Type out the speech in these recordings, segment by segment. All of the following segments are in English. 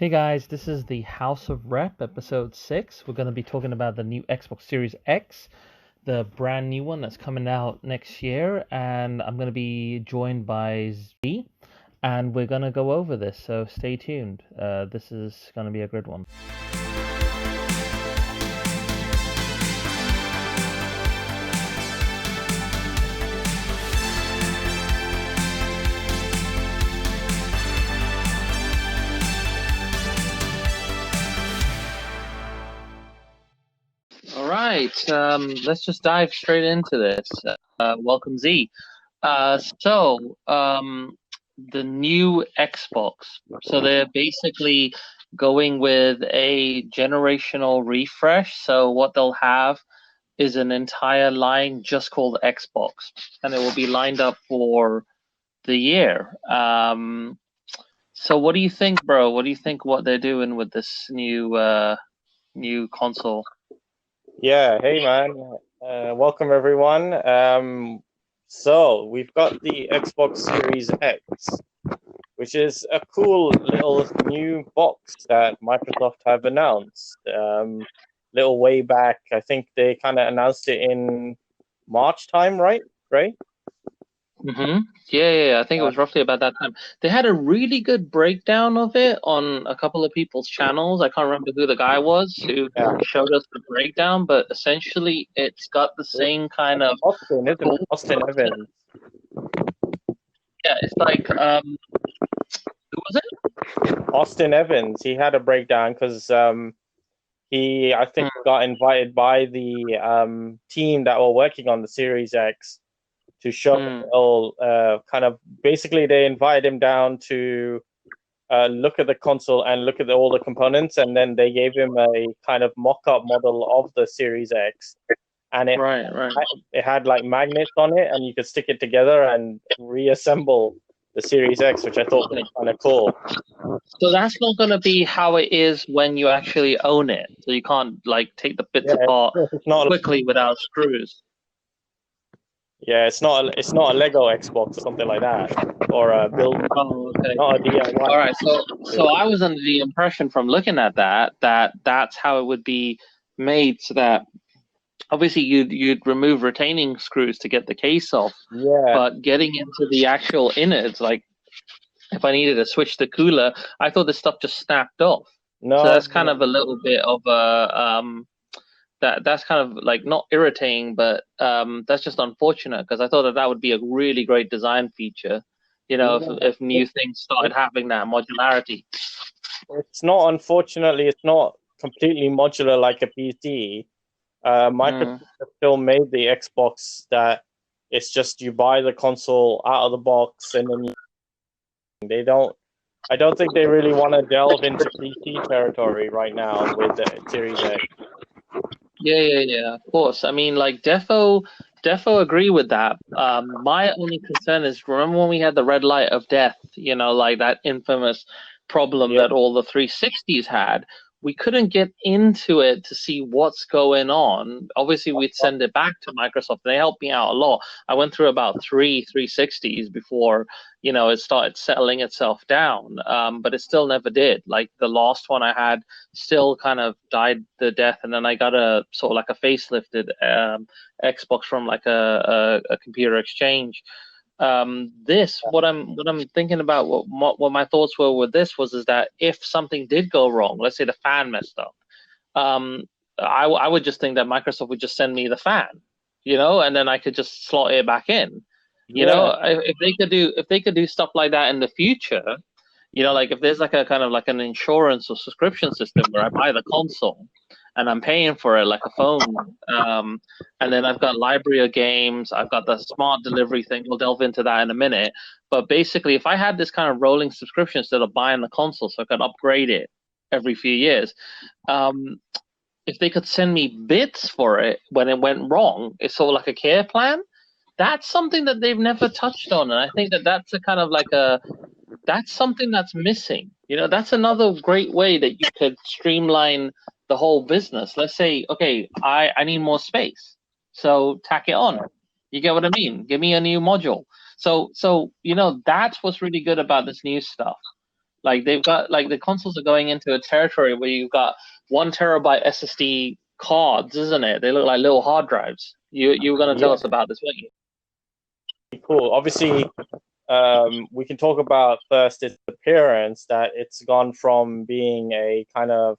Hey guys, this is the House of Rep, episode 6. We're going to be talking about the new Xbox Series X, the brand new one that's coming out next year, and I'm going to be joined by Z, and we're going to go over this, so stay tuned. This is going to be a good one. All right, let's just dive straight into this. Welcome, Z. The new Xbox. So they're basically going with a generational refresh. So what they'll have is an entire line just called Xbox, and it will be lined up for the year. So what do you think, bro? What do you think what they're doing with this new console? Yeah, hey man. Welcome everyone. So we've got the Xbox Series X, which is a cool little new box that Microsoft have announced. Little way back, I think they kind of announced it in March time, right? Right? Mm-hmm. Yeah. I think it was roughly about that time. They had a really good breakdown of it on a couple of people's channels. I can't remember who the guy was who Yeah. showed us the breakdown, but essentially it's got the same kind of Austin, isn't it? gold. Austin Evans. Yeah, it's like who was it? Austin Evans. He had a breakdown because he, I think, got invited by the team that were working on the Series X to show all kind of basically they invited him down to look at the console and look at all the components, and then they gave him a kind of mock-up model of the Series X, and it had like magnets on it, and you could stick it together and reassemble the Series X, which I thought was kind of cool. So that's not going to be how it is when you actually own it. So you can't like take the bits apart quickly without screws. Yeah, it's not a Lego Xbox or something like that, or a build. Oh, okay. Not a DIY. All right, so I was under the impression from looking at that that's how it would be made, so that obviously you'd remove retaining screws to get the case off. Yeah. But getting into the actual innards, like if I needed to switch the cooler, I thought this stuff just snapped off. No. So that's kind of a little bit of a that's kind of like not irritating, but that's just unfortunate, because I thought that would be a really great design feature. You know, if new things started having that modularity. It's not, unfortunately, it's not completely modular like a PC. Microsoft still made the Xbox that it's just you buy the console out of the box, and then I don't think they really want to delve into PC territory right now with the Series X. Yeah, of course. I mean, like Defo agree with that. My only concern is, remember when we had the red light of death, you know, like that infamous problem that all the 360s had? We couldn't get into it to see what's going on. Obviously, we'd send it back to Microsoft. They helped me out a lot. I went through about 360s before, you know, it started settling itself down. But it still never did. Like the last one I had still kind of died the death, and then I got a sort of like a facelifted Xbox from like a computer exchange. What I'm thinking about, what my thoughts were with this is that if something did go wrong, let's say the fan messed up, I would just think that Microsoft would just send me the fan, you know, and then I could just slot it back in. You know, if they could do stuff like that in the future, you know, like if there's like a kind of like an insurance or subscription system where I buy the console and I'm paying for it like a phone, and then I've got library of games, I've got the smart delivery thing. We'll delve into that in a minute. But basically, if I had this kind of rolling subscription instead of buying the console, so I could upgrade it every few years, if they could send me bits for it when it went wrong, it's sort of like a care plan. That's something that they've never touched on, and I think that that's a kind of like that's something that's missing. You know, that's another great way that you could streamline the whole business. Let's say, okay, I need more space, so tack it on. You get what I mean? Give me a new module. So you know, that's what's really good about this new stuff. Like they've got like the consoles are going into a territory where you've got 1 terabyte SSD cards, isn't it? They look like little hard drives. You were going to tell Yeah, us about this, weren't you? cool. Obviously, we can talk about first its appearance. That it's gone from being a kind of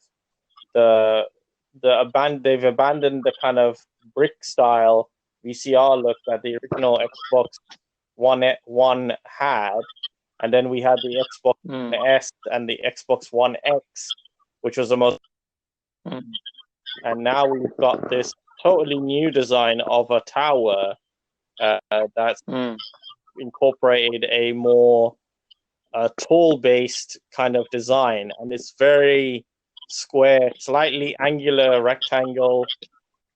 the they've abandoned the kind of brick style VCR look that the original Xbox One had, and then we had the Xbox One S and the Xbox One X, which was the most. And now we've got this totally new design of a tower that's incorporated a more tool-based kind of design, and it's very square, slightly angular rectangle,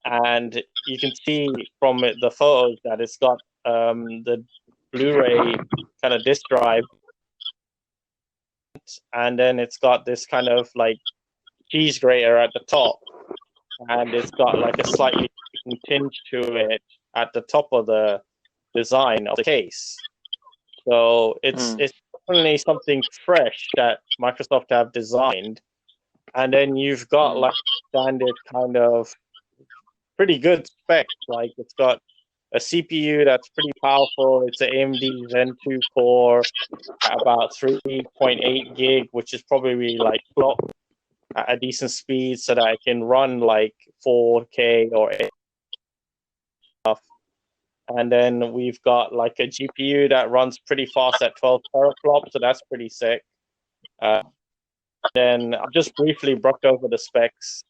and you can see from the photos that it's got the Blu-ray kind of disc drive, and then it's got this kind of like cheese grater at the top, and it's got like a slightly tinge to it at the top of the design of the case. So it's definitely something fresh that Microsoft have designed. And then you've got like standard kind of pretty good specs. Like it's got a CPU that's pretty powerful. It's an AMD Zen 2 core at about 3.8 gig, which is probably like clocked at a decent speed so that I can run like 4K or 8 stuff. And then we've got like a GPU that runs pretty fast at 12 teraflops, so that's pretty sick. Then I just briefly brushed over the specs.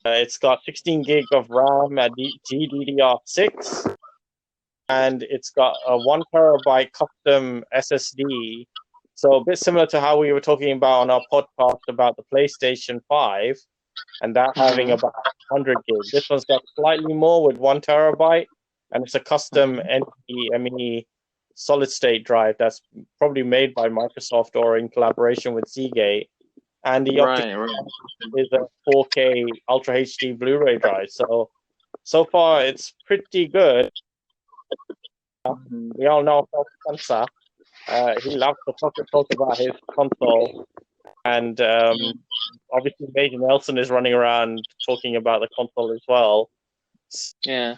It's got 16 gig of RAM at GDDR6, and it's got a 1 terabyte custom SSD. So a bit similar to how we were talking about on our podcast about the PlayStation 5, and that having about 100 gig. This one's got slightly more with 1 terabyte, and it's a custom NVMe solid state drive that's probably made by Microsoft or in collaboration with Seagate. And the optical is a 4K Ultra HD Blu-ray drive. So far, it's pretty good. We all know Phil Spencer. He loves to talk about his console. And obviously, Major Nelson is running around talking about the console as well. Yeah.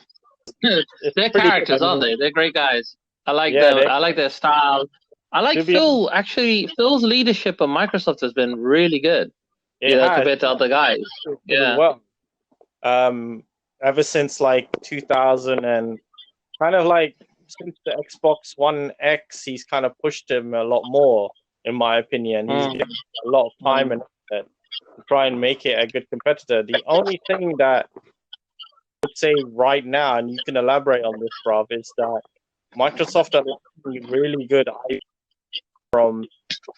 They're characters, aren't they? They're great guys. I like them. I like their style. I like Phil. Actually, Phil's leadership of Microsoft has been really good. Compared to other guys. Yeah. Well, ever since like 2000 and kind of like since the Xbox One X, he's kind of pushed him a lot more, in my opinion. He's given a lot of time and effort to try and make it a good competitor. The only thing that I would say right now, and you can elaborate on this, Rob, is that Microsoft are really good from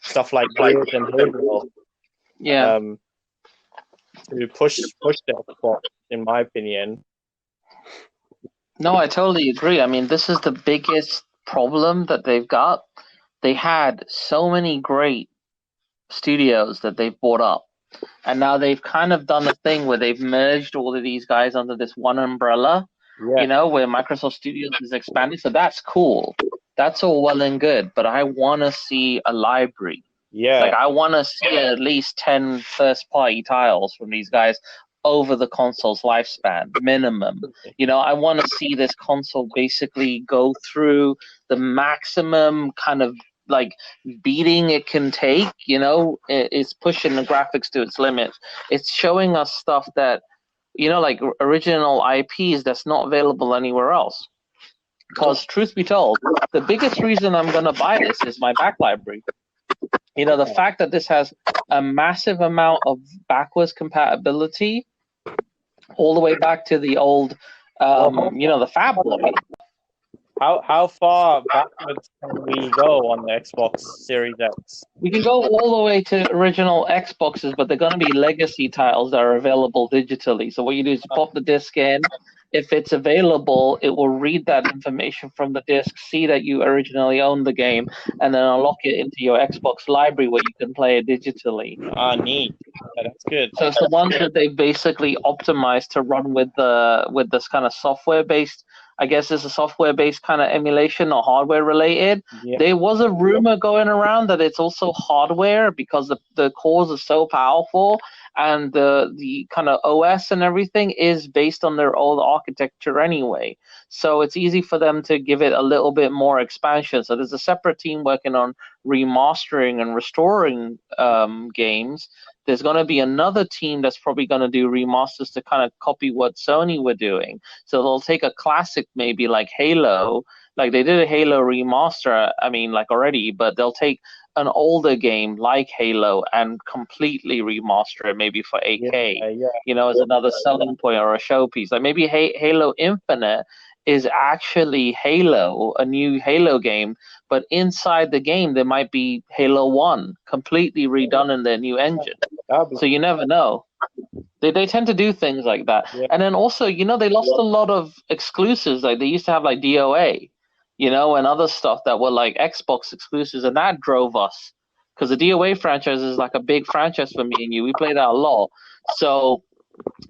stuff like Gears and Halo. Yeah. To push the Xbox, in my opinion. No, I totally agree. I mean, this is the biggest problem that they've got. They had so many great studios that they've bought up, and now they've kind of done a thing where they've merged all of these guys under this one umbrella, where Microsoft Studios is expanding. So that's cool. That's all well and good, but I want to see a library. Yeah. Like I want to see at least 10 first-party titles from these guys over the console's lifespan, minimum. I want to see this console basically go through the maximum kind of like beating it can take. It's pushing the graphics to its limits. It's showing us stuff that, like original IPs that's not available anywhere else. Because truth be told, the biggest reason I'm going to buy this is my back library. The fact that this has a massive amount of backwards compatibility all the way back to the old, the Fab Boy. How far backwards can we go on the Xbox Series X? We can go all the way to original Xboxes, but they're going to be legacy titles that are available digitally. So what you do is you pop the disc in. If it's available, it will read that information from the disc, see that you originally owned the game, and then unlock it into your Xbox library where you can play it digitally. Neat. Yeah, that's good. So it's the ones that they basically optimized to run with this kind of software-based I guess it's a software-based kind of emulation or hardware related. Yeah, There was a rumor going around that it's also hardware because the cores are so powerful, and the kind of OS and everything is based on their old architecture anyway. So it's easy for them to give it a little bit more expansion. So there's a separate team working on remastering and restoring games. There's going to be another team that's probably going to do remasters to kind of copy what Sony were doing. So they'll take a classic, maybe like Halo, like they did a Halo remaster, I mean, like already, but they'll take an older game like Halo and completely remaster it, maybe for yeah, 8K. yeah, As another selling point or a showpiece. Like maybe Halo Infinite is actually Halo, a new Halo game, but inside the game there might be Halo 1 completely redone in their new engine. that'd be, So you never know. They tend to do things like that. yeah, And then also, they lost a lot of exclusives. Like they used to have like DOA, and other stuff that were like Xbox exclusives, and that drove us. Because the DOA franchise is like a big franchise for me and you. We played that a lot. So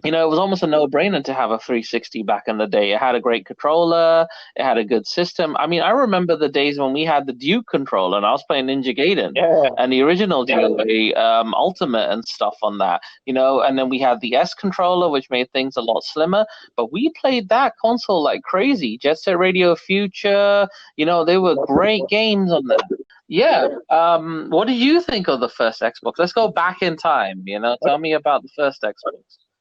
it was almost a no-brainer to have a 360 back in the day. It had a great controller. It had a good system. I mean, I remember the days when we had the Duke controller and I was playing Ninja Gaiden yeah, and the original DOA Ultimate and stuff on that, and then we had the S controller, which made things a lot slimmer. But we played that console like crazy. Jet Set Radio Future, they were great games on that. Yeah. What did you think of the first Xbox? Let's go back in time. Tell me about the first Xbox.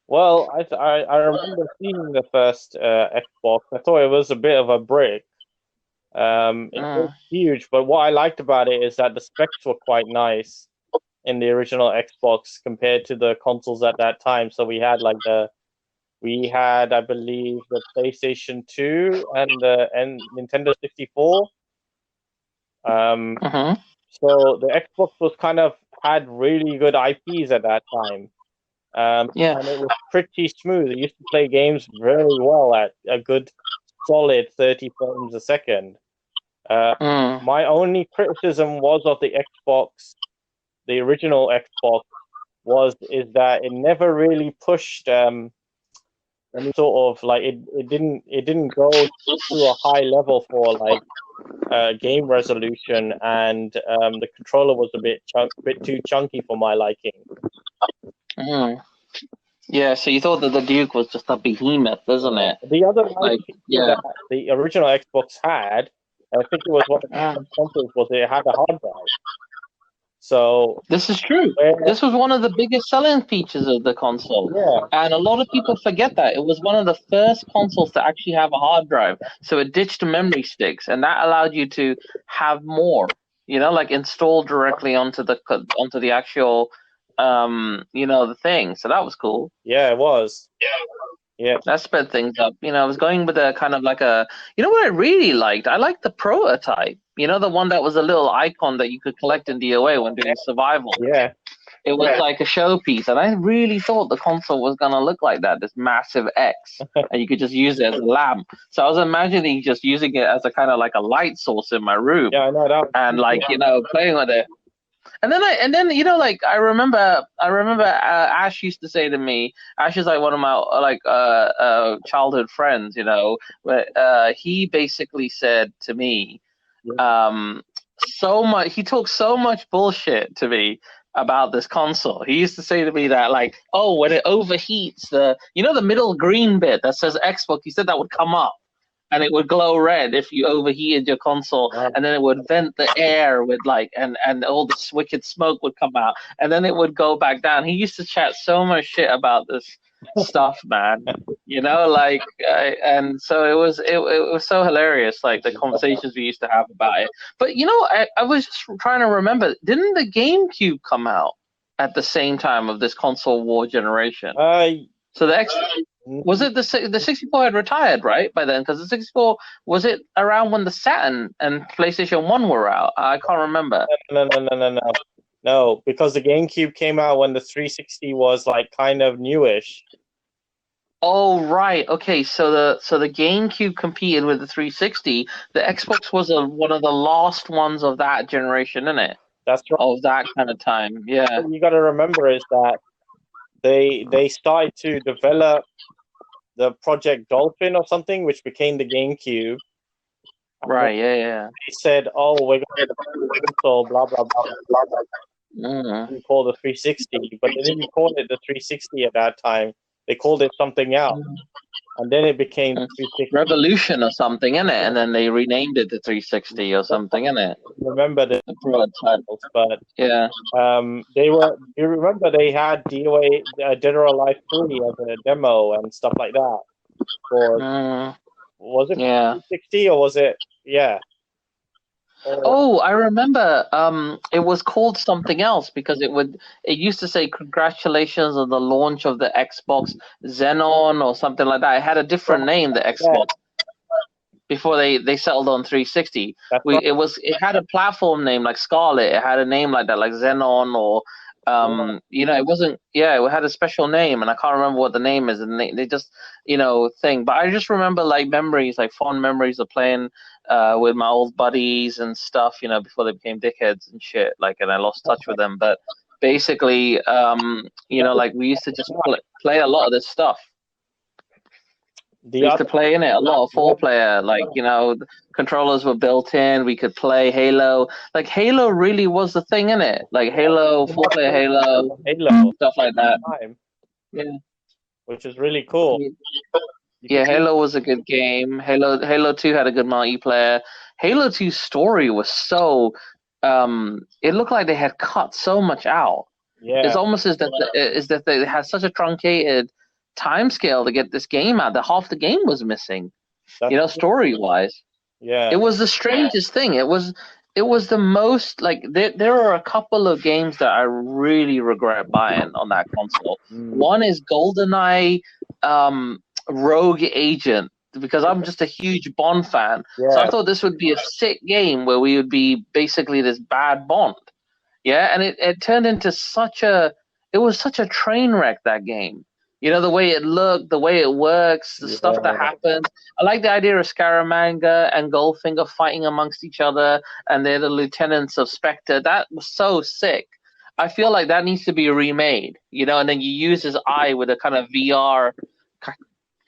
Well, I remember seeing the first Xbox. I thought it was a bit of a brick. It was Mm. huge, but what I liked about it is that the specs were quite nice in the original Xbox compared to the consoles at that time. So we had, I believe, the PlayStation 2 and Nintendo 64. Um, Mm-hmm. so the Xbox was kind of had really good IPs at that time. Yeah. And it was pretty smooth. It used to play games very well at a good solid 30 frames a second. Mm. My only criticism was of the Xbox, the original Xbox, is that it never really pushed any sort of like it didn't go to a high level for like game resolution, and the controller was a bit too chunky for my liking. Mm. Yeah, so you thought that the Duke was just a behemoth, isn't it? The other nice Like, feature yeah. that the original Xbox had, I think it was one of the Mm. first consoles, was it had a hard drive. So This is true. where, This was one of the biggest selling features of the console. yeah, And a lot of people forget that. It was one of the first consoles to actually have a hard drive. So it ditched the memory sticks, and that allowed you to have more, like installed directly onto the actual the thing. So that was cool. yeah, it was. Yeah, That sped things up. I was going with a kind of like what I really liked? I liked the prototype. The one that was a little icon that you could collect in DOA when doing survival. yeah. It was like a showpiece, and I really thought the console was gonna look like that, this massive X, and you could just use it as a lamp. So I was imagining just using it as a kind of like a light source in my room, Yeah, I know that. and like playing with it. And then like I remember Ash used to say to me, Ash is like one of my like childhood friends, where he basically said to me, um so much he talked so much bullshit to me about this console. He used to say to me that like, oh, when it overheats, the middle green bit that says Xbox, he said that would come up and it would glow red if you overheated your console, and then it would vent the air with like, and all this wicked smoke would come out, and then it would go back down. He used to chat so much shit about this stuff, man. Like, and so it was so hilarious, like the conversations we used to have about it. But I was just trying to remember, didn't the GameCube come out at the same time of this console war generation? Uh, So the X was it the 64 had retired right by then, because the 64, was it around when the Saturn and PlayStation 1 were out? I can't remember. no, because the GameCube came out when the 360 was like kind of newish. Oh right, okay. So the GameCube competed with the 360. The Xbox was one of the last ones of that generation, isn't it? That's right. Of that kind of time, yeah. What you got to remember is that they started to develop the Project Dolphin or something, which became the GameCube. Right. Yeah. They said, "Oh, we're going to console, blah blah blah." We call the 360, but they didn't call it the 360 at that time. They called it something else, and then it became 360. Revolution or something, innit? And then they renamed it to 360 or something, innit? Remember the prototype, but yeah. They were. You remember they had DOA Dead or Alive 3 as a demo and stuff like that. Or was it 360 or was it? Yeah. Oh, I remember. It was called something else because it used to say congratulations on the launch of the Xbox Xenon or something like that. It had a different name, the Xbox, before they settled on 360. It had a platform name like Scarlet. It had a name like that, like Xenon or it wasn't. Yeah, it had a special name, and I can't remember what the name is. And they just thing. But I just remember like memories, like fond memories of playing with my old buddies and stuff. Before they became dickheads and shit. Like, and I lost touch with them. But basically, like we used to just play a lot of this stuff. We used to play in it a lot of 4-player, like controllers were built in. We could play Halo. Like Halo really was the thing in it. Like Halo, 4-player Halo, stuff like that. Yeah, which is really cool. Yeah, Halo was a good game. Halo 2 had a good multiplayer. Halo 2's story was so. It looked like they had cut so much out. Yeah, it's almost as that they had such a truncated time scale to get this game out that half the game was missing. Story wise. Yeah. It was the strangest thing. It was the most like there are a couple of games that I really regret buying on that console. One is GoldenEye Rogue Agent, because I'm just a huge Bond fan. Yeah. So I thought this would be a sick game where we would be basically this bad Bond. Yeah, and it turned into such a train wreck, that game. The way it looked, the way it works, the stuff that happens. I like the idea of Scaramanga and Goldfinger fighting amongst each other, and they're the lieutenants of Spectre. That was so sick. I feel like that needs to be remade, and then you use his eye with a kind of VR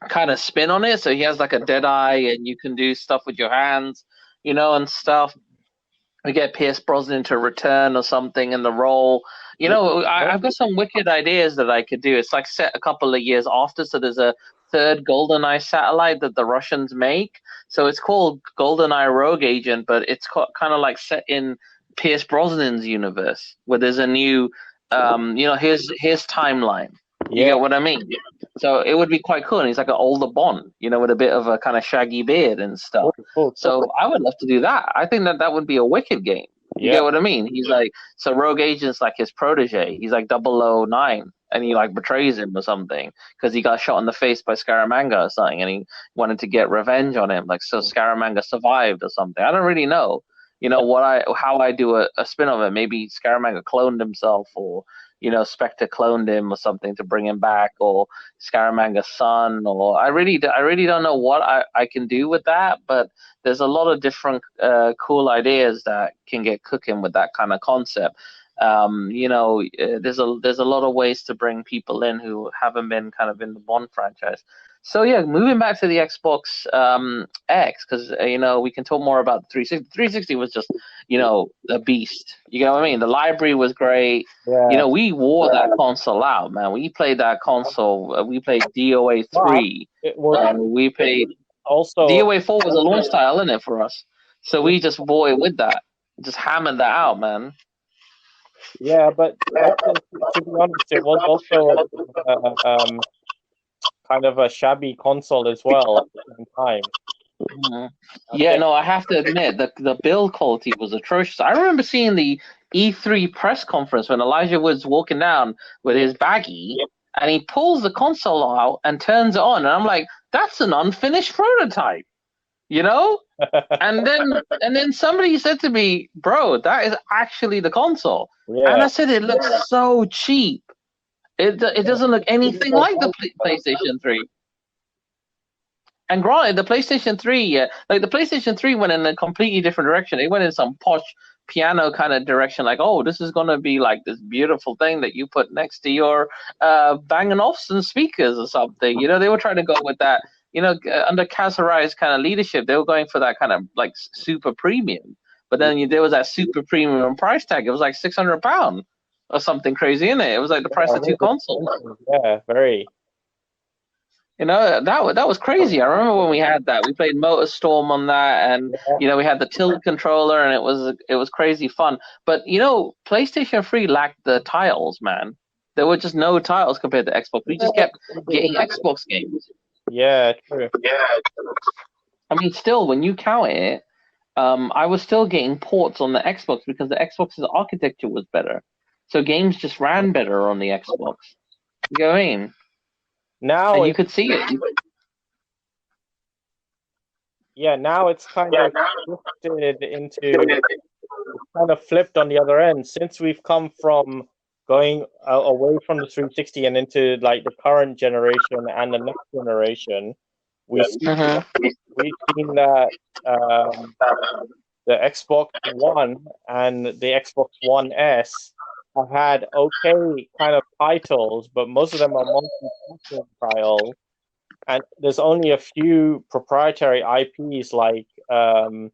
kind of spin on it. So he has like a dead eye, and you can do stuff with your hands, and stuff. We get Pierce Brosnan to return or something in the role. I've got some wicked ideas that I could do. It's like set a couple of years after, so there's a third GoldenEye satellite that the Russians make. So it's called GoldenEye Rogue Agent, but it's kind of like set in Pierce Brosnan's universe, where there's a new, his timeline. You get what I mean? So it would be quite cool. And he's like an older Bond, with a bit of a kind of shaggy beard and stuff. So I would love to do that. I think that would be a wicked game. You get what I mean? He's like, so Rogue Agent's like his protege. He's like 009, and he like betrays him or something because he got shot in the face by Scaramanga or something, and he wanted to get revenge on him. Like, so Scaramanga survived or something. I don't really know. How I do a spin of it. Maybe Scaramanga cloned himself, or Spectre cloned him or something to bring him back, or Scaramanga's son, or I really don't know what I can do with that, but there's a lot of different cool ideas that can get cooking with that kind of concept. There's a lot of ways to bring people in who haven't been kind of in the Bond franchise. So yeah, moving back to the Xbox X, because we can talk more about the 360. 360 was just a beast. You know what I mean? The library was great. Yeah. We wore that console out, man. We played that console. We played DOA 3. We played also DOA 4 was a launch title, isn't it, for us? So we just bought it with that, just hammered that out, man. Yeah, but to be honest, it was also kind of a shabby console as well at the same time. Yeah, no, I have to admit the build quality was atrocious. I remember seeing the E3 press conference when Elijah was walking down with his baggie, and he pulls the console out and turns it on, and I'm like, that's an unfinished prototype, And then somebody said to me, bro, that is actually the console. Yeah. And I said, it looks so cheap. It doesn't look anything like the PlayStation 3. And granted, the PlayStation 3, like the PlayStation 3 went in a completely different direction. It went in some posh piano kind of direction, like, oh, this is gonna be like this beautiful thing that you put next to your Bang& Olufsen speakers or something. You know, they were trying to go with that. You know, under Kaz Hirai's kind of leadership, they were going for that kind of like super premium. But then there was that super premium price tag. It was like £600 or something crazy in it. It was like the price of two consoles. Yeah, very. You know, that was crazy. I remember when we had that. We played MotorStorm on that, and you know, we had the tilt controller, and it was crazy fun. But you know, PlayStation 3 lacked the tiles, man. There were just no tiles compared to Xbox. We just kept getting Xbox games. Yeah, true. I mean, still, when you count it, I was still getting ports on the Xbox because the Xbox's architecture was better. So games just ran better on the Xbox. You know what I mean? Now and you could see it. Yeah, now it's kind of shifted into, kind of flipped on the other end. Since we've come from going away from the 360 and into like the current generation and the next generation, we've seen that the Xbox One and the Xbox One S have had okay kind of titles, but most of them are multi-platform titles, and there's only a few proprietary IPs like Forza,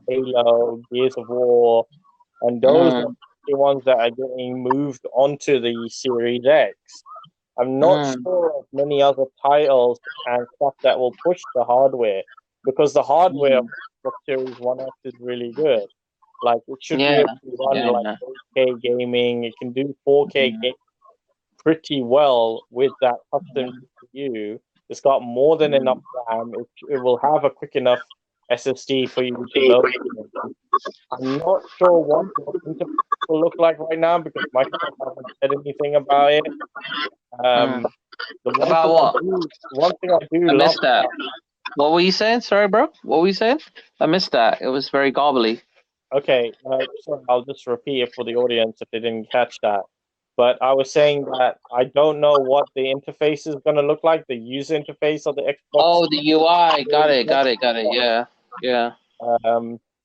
Halo, Gears of War, and those are the ones that are getting moved onto the Series X. I'm not sure of many other titles and stuff that will push the hardware, because the hardware of the Series 1X is really good. Like, it should be able to run like 8K gaming. It can do 4K gaming pretty well with that custom GPU. It's got more than enough RAM. It will have a quick enough SSD for you to load it. I'm not sure what the interface will look like right now because Microsoft hasn't said anything about it. About what? One thing I do I love. Missed that. What were you saying? Sorry, bro. What were you saying? I missed that. It was very gobbly. Okay, so I'll just repeat it for the audience if they didn't catch that. But I was saying that I don't know what the interface is going to look like, the user interface of the Xbox. Oh, the UI. Got it. Yeah.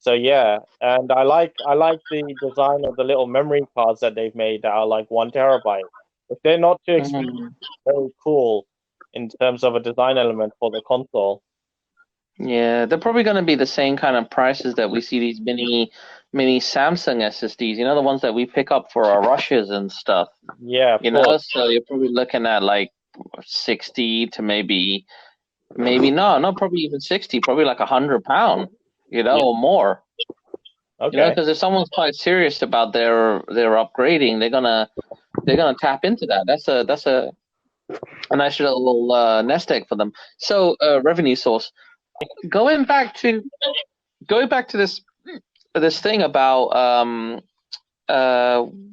So yeah, and I like the design of the little memory cards that they've made that are like 1 terabyte. If they're not too expensive, very cool in terms of a design element for the console. Yeah, they're probably going to be the same kind of prices that we see these mini Samsung SSDs. You know, the ones that we pick up for our rushes and stuff. Yeah, you know, so you're probably looking at like 60 to maybe not probably even 60, probably like £100, you know, or more. Okay. You know, because if someone's quite serious about their upgrading, they're gonna tap into that. That's a nice little nest egg for them. So revenue source. Going back to this thing about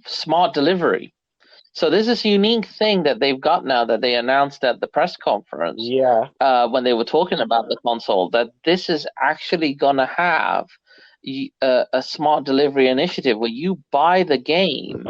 smart delivery. So there's this unique thing that they've got now that they announced at the press conference. Yeah. When they were talking about the console, that this is actually gonna have a smart delivery initiative where you buy the game,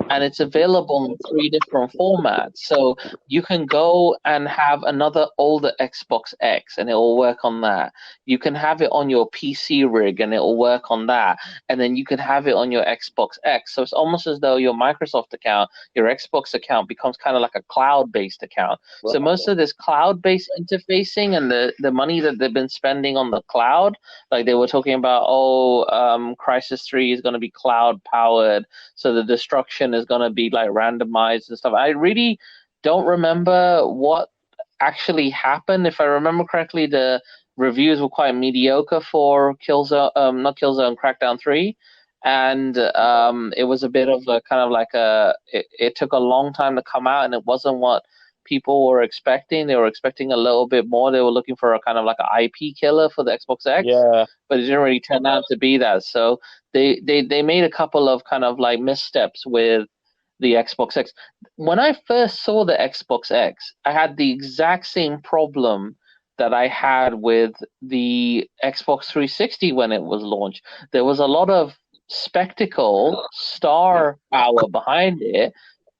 and it's available in 3 different formats. So you can go and have another older Xbox X, and it will work on that. You can have it on your PC rig, and it will work on that. And then you can have it on your Xbox X. So it's almost as though your Microsoft account, your Xbox account, becomes kind of like a cloud-based account. Right. So most of this cloud-based interfacing and the money that they've been spending on the cloud, like they were talking about, Crysis 3 is going to be cloud powered, so the destruction is going to be like randomized and stuff. I really don't remember what actually happened. If I remember correctly, the reviews were quite mediocre for Crackdown 3, and it was a bit of a kind of like it took a long time to come out, and it wasn't what people were expecting. They were expecting a little bit more. They were looking for a kind of like an IP killer for the Xbox X, but it didn't really turn out to be that. So they made a couple of kind of like missteps with the Xbox X. When I first saw the Xbox X, I had the exact same problem that I had with the Xbox 360 when it was launched. There was a lot of spectacle, star power behind it.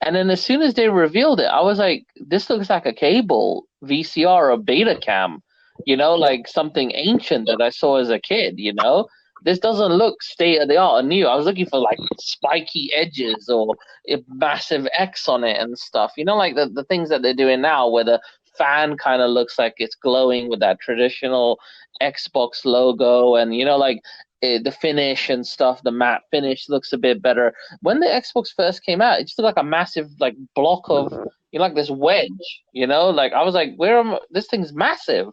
And then as soon as they revealed it, I was like, this looks like a cable VCR or Betacam, you know, like something ancient that I saw as a kid, you know? this doesn't look state of the art or new. I was looking for like spiky edges or a massive X on it and stuff. You know, like the things that they're doing now, where the fan kind of looks like it's glowing with that traditional Xbox logo, and you know, like the finish and stuff. The matte finish looks a bit better. When the Xbox first came out, it just looked like a massive like block of, you know, like this wedge. You know, like I was like, where am this thing's massive.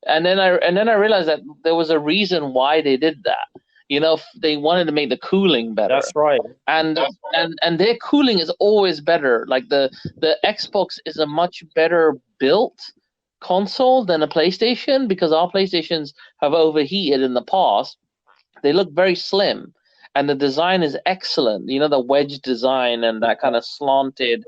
And then I realized that there was a reason why they did that. You know, they wanted to make the cooling better. That's right. And their cooling is always better. Like the Xbox is a much better built console than a PlayStation, because our PlayStations have overheated in the past. They look very slim, and the design is excellent. You know, the wedge design and that kind of slanted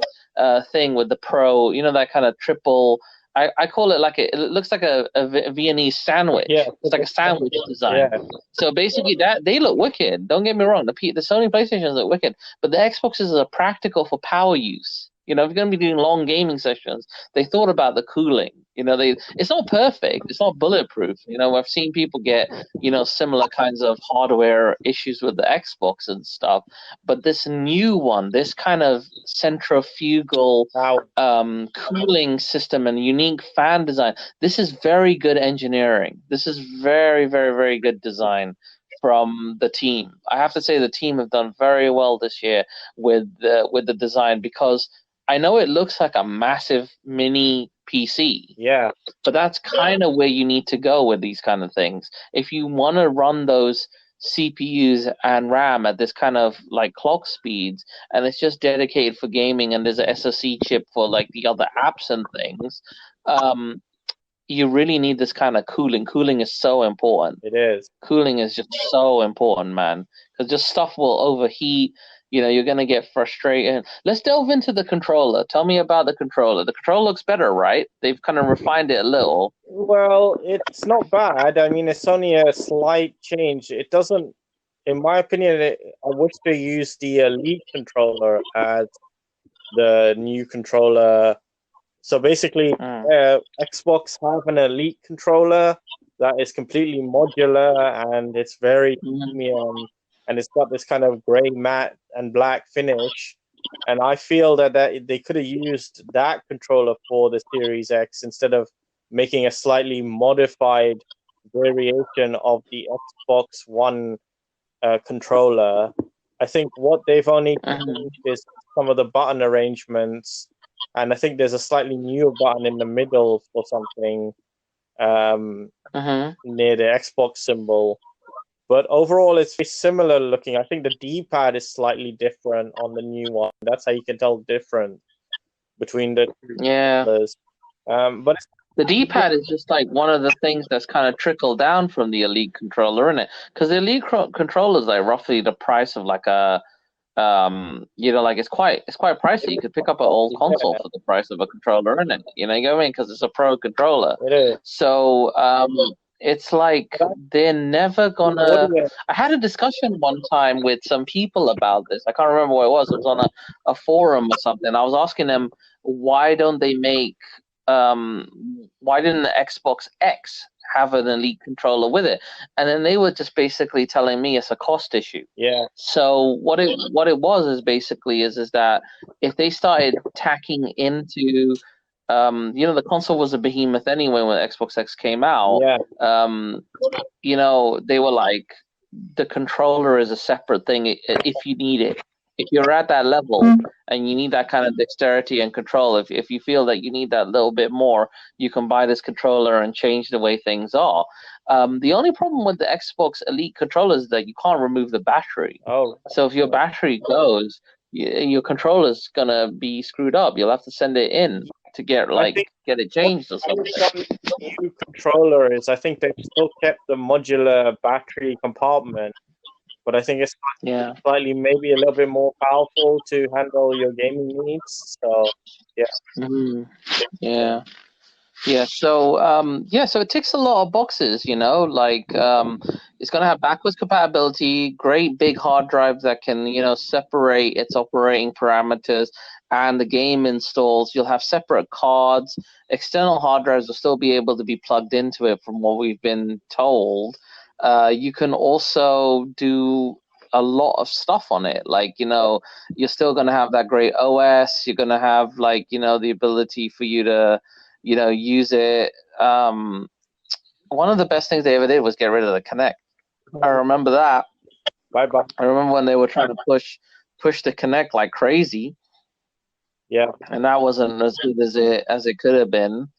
thing with the Pro. You know, that kind of triple. I call it like it looks like a Viennese sandwich. Yeah. It's like a sandwich design. Yeah. So basically, that they look wicked. Don't get me wrong. The Sony PlayStations look wicked, but the Xboxes are practical for power use. You know, if you're going to be doing long gaming sessions, they thought about the cooling. You know, it's not perfect. It's not bulletproof. You know, I've seen people get, you know, similar kinds of hardware issues with the Xbox and stuff. But this new one, this kind of centrifugal cooling system and unique fan design, this is very good engineering. This is very, very, very good design from the team. I have to say the team have done very well this year with the design, because I know it looks like a massive mini PC. Yeah. But that's kind of where you need to go with these kind of things. If you want to run those CPUs and RAM at this kind of like clock speeds, and it's just dedicated for gaming, and there's a SoC chip for like the other apps and things, you really need this kind of cooling. Cooling is so important. It is. Cooling is just so important, man, because just stuff will overheat. You know, you're going to get frustrated. Let's delve into the controller. Tell me about the controller. The controller looks better, right? They've kind of refined it a little. Well, it's not bad. I mean, it's only a slight change. It doesn't, in my opinion, I wish they used the Elite controller as the new controller. So basically, Xbox have an Elite controller that is completely modular, and it's very premium, and it's got this kind of gray matte and black finish. And I feel that they could have used that controller for the Series X instead of making a slightly modified variation of the Xbox One controller. I think what they've only changed is some of the button arrangements, and I think there's a slightly newer button in the middle for something near the Xbox symbol. But overall, it's very similar looking. I think the D-pad is slightly different on the new one. That's how you can tell the difference between the two colors. But the D-pad is just like one of the things that's kind of trickled down from the Elite controller, isn't it? Because the Elite controller is like roughly the price of like a, you know, like it's quite pricey. You could pick up an old console for the price of a controller, isn't it? You know what I mean? Because it's a pro controller. It is. So it's like they're never gonna. I had a discussion one time with some people about this. I can't remember what it was. It was on a forum or something. I was asking them, why don't they make why didn't the Xbox X have an Elite controller with it? And then they were just basically telling me it's a cost issue. Yeah. So what it was is basically is that if they started tacking into you know, the console was a behemoth anyway when Xbox X came out. Yeah. You know, they were like, the controller is a separate thing if you need it. If you're at that level and you need that kind of dexterity and control, if you feel that you need that little bit more, you can buy this controller and change the way things are. The only problem with the Xbox Elite controller is that you can't remove the battery. Oh. So if your battery goes, your controller's gonna be screwed up. You'll have to send it in to get it changed or something. New controller is, I think they've still kept the modular battery compartment, but I think it's slightly maybe a little bit more powerful to handle your gaming needs. So so it ticks a lot of boxes, you know, like it's going to have backwards compatibility, great big hard drive that can, you know, separate its operating parameters and the game installs. You'll have separate cards. External hard drives will still be able to be plugged into it from what we've been told. you can also do a lot of stuff on it. Like, you're still going to have that great OS. You're going to have, like, the ability for you to, use it. One of the best things they ever did was get rid of the Kinect. I remember that. Bye-bye. I remember when they were trying to push the Kinect like crazy. Yeah. And that wasn't as good as it could have been.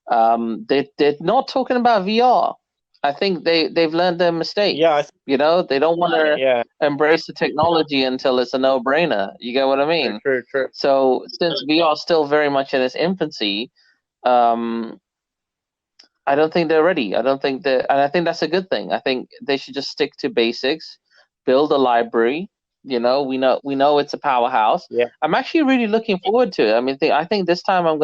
They're not talking about VR. I think they've learned their mistake. Yeah. They don't want to embrace the technology until it's a no-brainer. You get what I mean? True. So since VR is still very much in its infancy, I don't think they're ready. I don't think and I think that's a good thing. I think they should just stick to basics, build a library. We know it's a powerhouse. Yeah. I'm actually really looking forward to it. I mean, I think this time I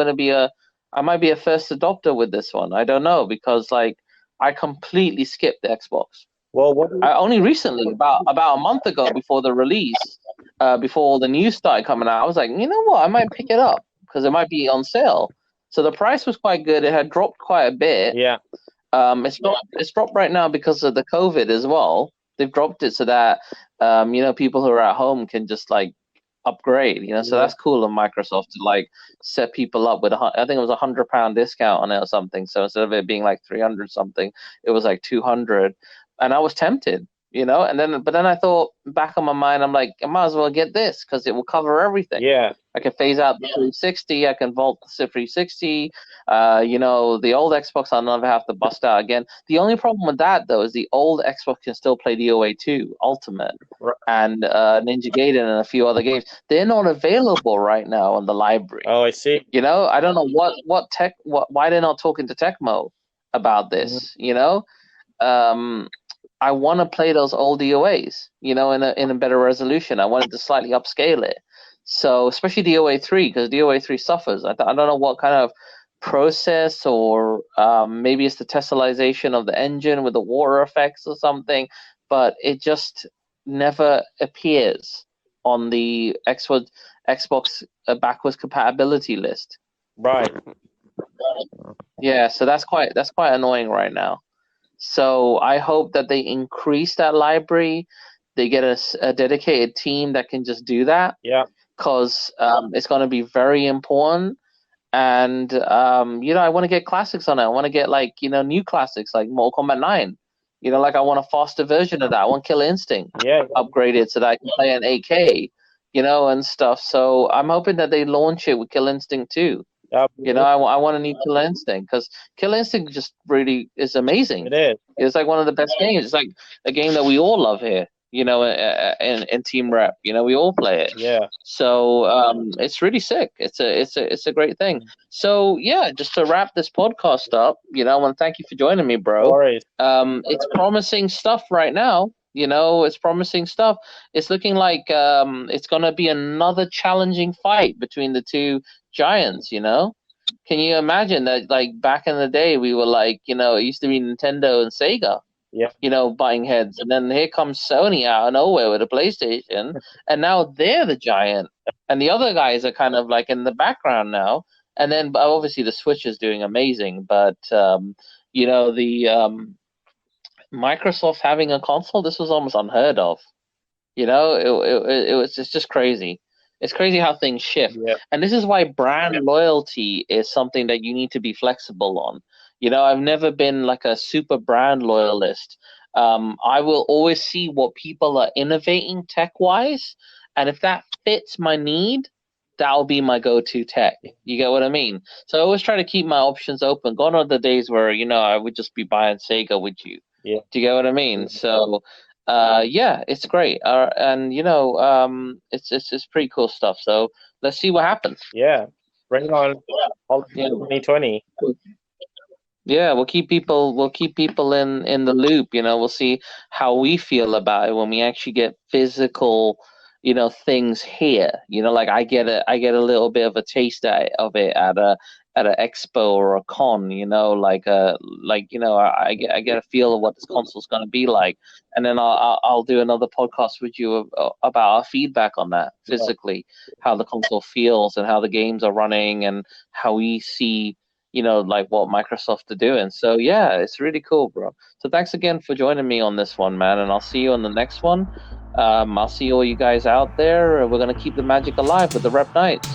might be a first adopter with this one. I don't know, because like I completely skipped the Xbox. Well, I only recently, about a month ago, before the release, before all the news started coming out, I was like, you know what, I might pick it up because it might be on sale. So the price was quite good. It had dropped quite a bit. Yeah. It's dropped right now because of the COVID as well. They've dropped it so that people who are at home can just like upgrade. So that's cool of Microsoft to like set people up with I think it was £100 discount on it or something. So instead of it being like 300 something, it was like 200, and I was tempted. But then I thought, back on my mind, I'm like, I might as well get this because it will cover everything. Yeah. I can phase out the 360. I can vault the 360. The old Xbox I'll never have to bust out again. The only problem with that, though, is the old Xbox can still play DOA 2 Ultimate and Ninja Gaiden and a few other games. They're not available right now on the library. Oh, I see. I don't know why they're not talking to Tecmo about this. I want to play those old DOAs, in a better resolution. I wanted to slightly upscale it. So, especially DOA 3, because DOA 3 suffers. I don't know what kind of process, or maybe it's the tessellization of the engine with the water effects or something, but it just never appears on the Xbox backwards compatibility list. Right. Yeah, so that's quite annoying right now. So I hope that they increase that library. They get a dedicated team that can just do that. Yeah. Because it's going to be very important. And, I want to get classics on it. I want to get, like, new classics like Mortal Kombat 9. Like I want a faster version of that. I want Killer Instinct upgraded so that I can play in 8K, and stuff. So I'm hoping that they launch it with Killer Instinct 2. I want a new Killer Instinct, because Killer Instinct just really is amazing. It is. It's like one of the best games. It's like a game that we all love here, in Team Rep. We all play it. Yeah. So it's really sick. It's a great thing. So yeah, just to wrap this podcast up, I want to thank you for joining me, bro. No worries. It's promising stuff right now. It's promising stuff. It's looking like it's gonna be another challenging fight between the two giants. Can you imagine that? Like back in the day, we were like, it used to be Nintendo and Sega. Yeah. Butting heads, and then here comes Sony out of nowhere with a PlayStation, and now they're the giant, and the other guys are kind of like in the background now. And then obviously the Switch is doing amazing, but Microsoft having a console, this was almost unheard of. It's just crazy. It's crazy how things shift. Yeah. And this is why brand loyalty is something that you need to be flexible on. I've never been like a super brand loyalist. I will always see what people are innovating tech-wise, and if that fits my need, that'll be my go-to tech. You get what I mean? So I always try to keep my options open. Gone are the days where, I would just be buying Sega with you. Yeah. Do you get what I mean? So yeah, it's great. And it's pretty cool stuff. So let's see what happens. Yeah. Bring on 2020. Yeah, we'll keep people in the loop. We'll see how we feel about it when we actually get physical, things here. Like I get a little bit of a taste of it at an expo or a con. I get a feel of what this console's going to be like, and then I'll do another podcast with you about our feedback on that physically, how the console feels and how the games are running and how we see like what Microsoft are doing. So yeah, it's really cool, bro. So thanks again for joining me on this one, man, and I'll see you on the next one. I'll see all you guys out there. We're gonna keep the magic alive with the Rep Nights.